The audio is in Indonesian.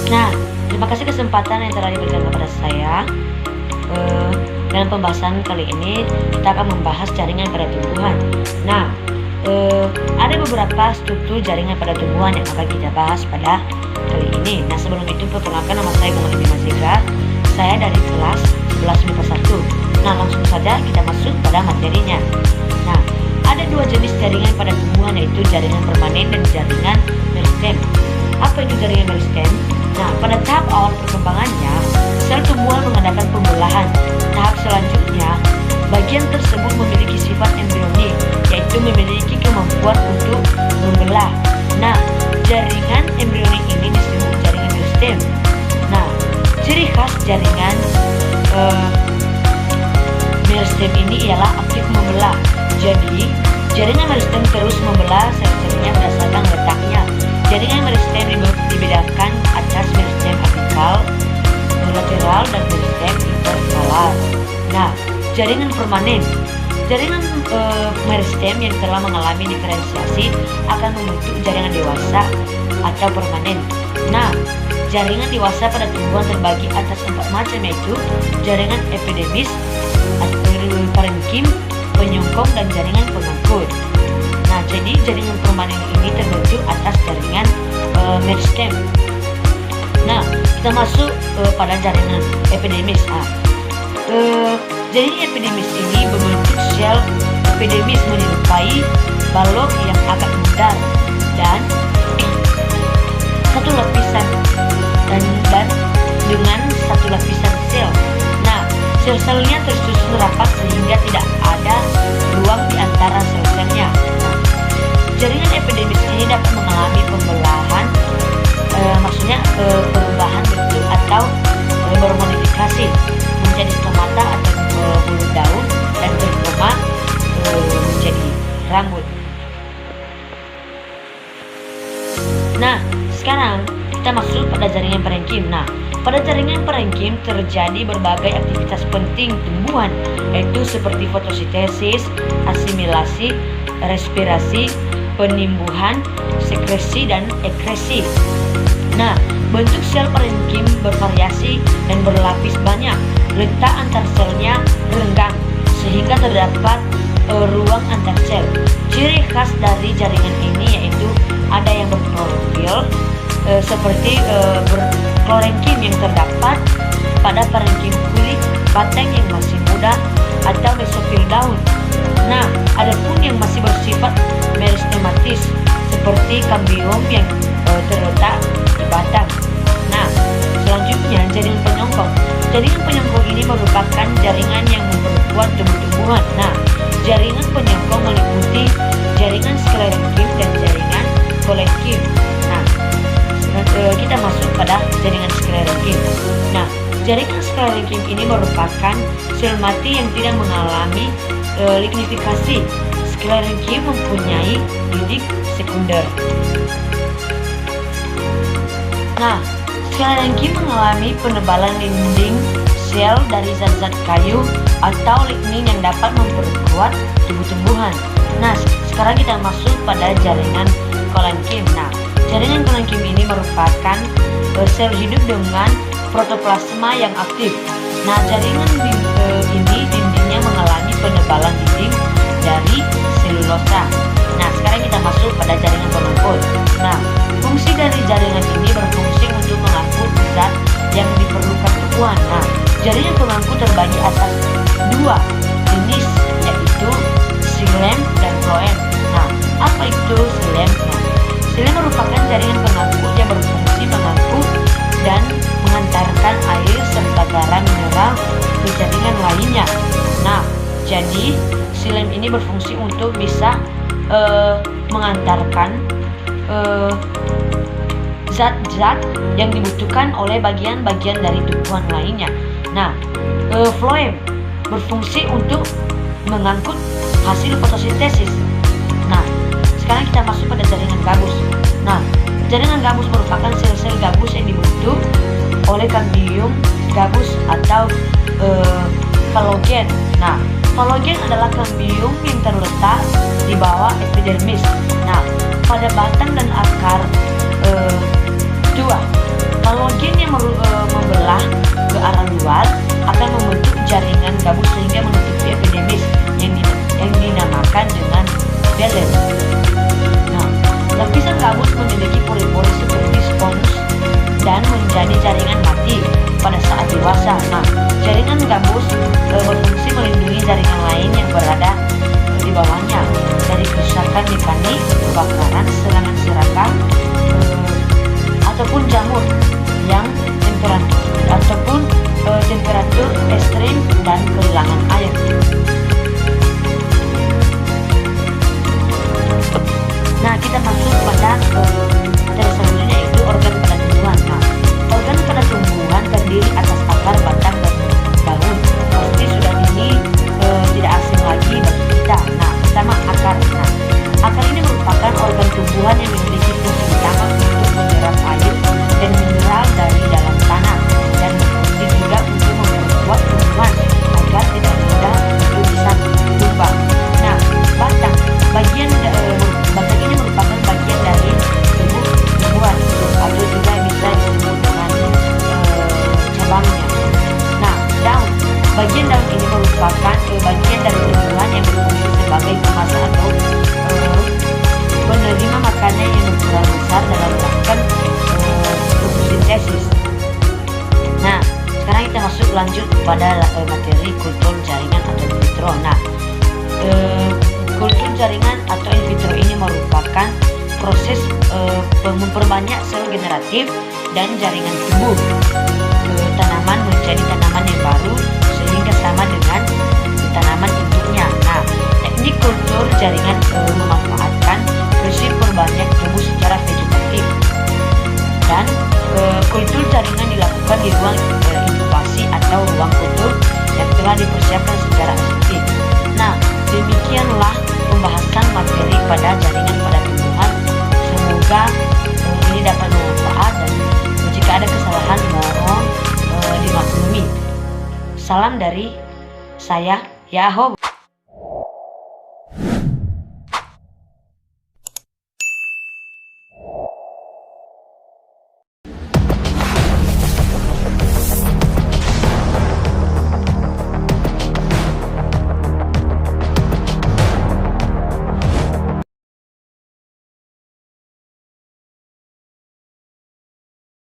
Nah, terima kasih kesempatan yang telah diberikan kepada saya. Dalam pembahasan kali ini kita akan membahas jaringan pada tumbuhan. Nah, ada beberapa struktur jaringan pada tumbuhan yang akan kita bahas pada kali ini. Nah, sebelum itu perkenalkan, nama saya Gunawan Mazika. Saya dari kelas 11 MIPA 1. Nah, langsung saja kita masuk pada materinya. Nah, ada dua jenis jaringan pada tumbuhan, yaitu jaringan permanen dan jaringan meristem. Apa itu jaringan meristem? Nah, pada tahap awal perkembangannya, sel tumbuhan mengadakan pembelahan. Tahap selanjutnya, bagian tersebut memiliki sifat embrionik, yaitu memiliki kemampuan untuk membelah. Nah, jaringan embrionik ini disebut jaringan meristem. Nah, ciri khas jaringan meristem ini ialah aktif membelah. Jadi, jaringan meristem terus membelah sel-selnya berdasarkan letaknya. Jaringan meristem dibedakan atas meristem apikal, lateral, dan meristem interkalar. Nah, jaringan permanen. Jaringan meristem yang telah mengalami diferensiasi akan membentuk jaringan dewasa atau permanen. Nah, jaringan dewasa pada tumbuhan terbagi atas 4 macam, yaitu jaringan epidermis, parenkim, penyongkong, dan jaringan pengangkut. Nah, jadi jaringan permanen ini terbentuk atas jaringan meristem. Nah, kita masuk pada jaringan epidermis. Jaringan epidermis ini membentuk sel epidermis menyerupai balok yang agak mudar dan satu lapisan dan dengan satu lapisan sel. Nah, sel-selnya tersusun rapat sehingga tidak ada ruang di antara sel-selnya. Jaringan epidermis ini dapat mengalami pembelahan, maksudnya perubahan bentuk atau bermodifikasi menjadi stomata atau bulu daun dan berkoma menjadi rambut. Nah, sekarang kita masuk pada jaringan parenkim. Nah, pada jaringan parenkim terjadi berbagai aktivitas penting tumbuhan, yaitu seperti fotosintesis, asimilasi, respirasi, penimbuhan, sekresi, dan ekresi. Nah, bentuk sel parenkim bervariasi dan berlapis banyak. Letak antar selnya renggang sehingga terdapat ruang antar sel. Ciri khas dari jaringan ini yaitu ada yang berklorofil seperti berklorenkim yang terdapat pada parenkim kulit, batang yang masih muda, atau mesofil daun. Nah, ada pun yang masih bersifat meristematis seperti kambium yang terletak di batang. Nah, selanjutnya jaringan penyongkong. Jaringan penyongkong ini merupakan jaringan yang memperkuat tumbuh-tumbuhan. Nah, jaringan penyongkong meliputi jaringan sklerenkim dan jaringan kolenkim. Nah, kita masuk pada jaringan sklerenkim. Nah, jaringan sklerenkim ini merupakan sel mati yang tidak mengalami lignifikasi. Sklerenkim mempunyai didik sekunder. Nah, sklerenkim mengalami penebalan dinding sel dari zat-zat kayu atau lignin yang dapat memperkuat tumbuh-tumbuhan. Nah, sekarang kita masuk pada jaringan kolenkim. Nah, jaringan kolenkim ini merupakan sel hidup dengan protoplasma yang aktif. Nah, jaringan ini dindingnya mengalami penebalan dinding dari selulosa. Nah, sekarang kita masuk pada jaringan pengangkut. Nah, fungsi dari jaringan ini berfungsi untuk mengangkut zat yang diperlukan tumbuhan. Nah, jaringan pengangkut terbagi atas dua jenis, yaitu xilem dan phloem. Nah, apa itu xilem? Nah, xilem merupakan jaringan pengangkut yang berfungsi mengangkut dan mengantarkan air serta garam mineral ke jaringan lainnya. Nah, jadi xilem ini berfungsi untuk bisa mengantarkan zat-zat yang dibutuhkan oleh bagian-bagian dari tumbuhan lainnya. Nah, phloem berfungsi untuk mengangkut hasil fotosintesis. Nah, sekarang kita masuk pada jaringan gabus. Nah, jaringan gabus merupakan sel-sel gabus yang dibentuk oleh kambium gabus atau phloem. Nah, phloem adalah kambium yang terletak di bawah epidermis. Nah, pada batang dan akar buah, phloem yang membelah ke arah luar akan membentuk jaringan gabus sehingga menutupi epidermis yang dinamakan dengan xilem. Nah, lapisan gabus memiliki pori-pori seperti spons dan menjadi jaringan mati pada saat dewasa. Nah, jaringan gabus berfungsi melindungi jaringan lain yang berada di bawahnya dari kerusakan mekanik, kebakaran, serangan serangga, ataupun jamur yang temperatur ekstrim dan kehilangan air. Nah, kita masuk pada materi selanjutnya, yaitu organ pada tumbuhan. Nah, organ pada tumbuhan terdiri atas akar, batang, dan daun. Pasti sudah ini tidak asing lagi bagi kita. Nah, pertama akar. Nah, akar ini merupakan organ tumbuhan yang memiliki fungsi utama untuk menyerap air dan mineral dari dalam tanah, dan berfungsi juga untuk memperkuat tumbuhan agar tidak mudah untuk bisa tumbang. Nah, batang. Batang ini merupakan bagian dari tubuh tumbuhan atau juga bisa disebut dengan cabangnya. Nah, daun. Bagian daun ini merupakan bagian dari tumbuhan yang berfungsi sebagai pemasak atau penerima makanan yang berukuran besar dalam melakukan fotosintesis. Nah, sekarang kita masuk lanjut pada materi kultur jaringan atau in vitro. Nah, kultur jaringan atau in vitro ini merupakan proses memperbanyak sel generatif dan jaringan tumbuh tanaman menjadi tanaman yang baru sehingga sama dengan tanaman induknya. Nah, teknik kultur jaringan memanfaatkan prinsip perbanyak tumbuh secara vegetatif, dan kultur jaringan dilakukan di ruang inkubasi atau ruang kultur yang telah dipersiapkan secara aseptik. Nah, demikianlah pembahasan materi pada jaringan pada tumbuhan. Semoga ini dapat bermanfaat, dan jika ada kesalahan mohon dimaklumi. Salam dari saya, Yahoo.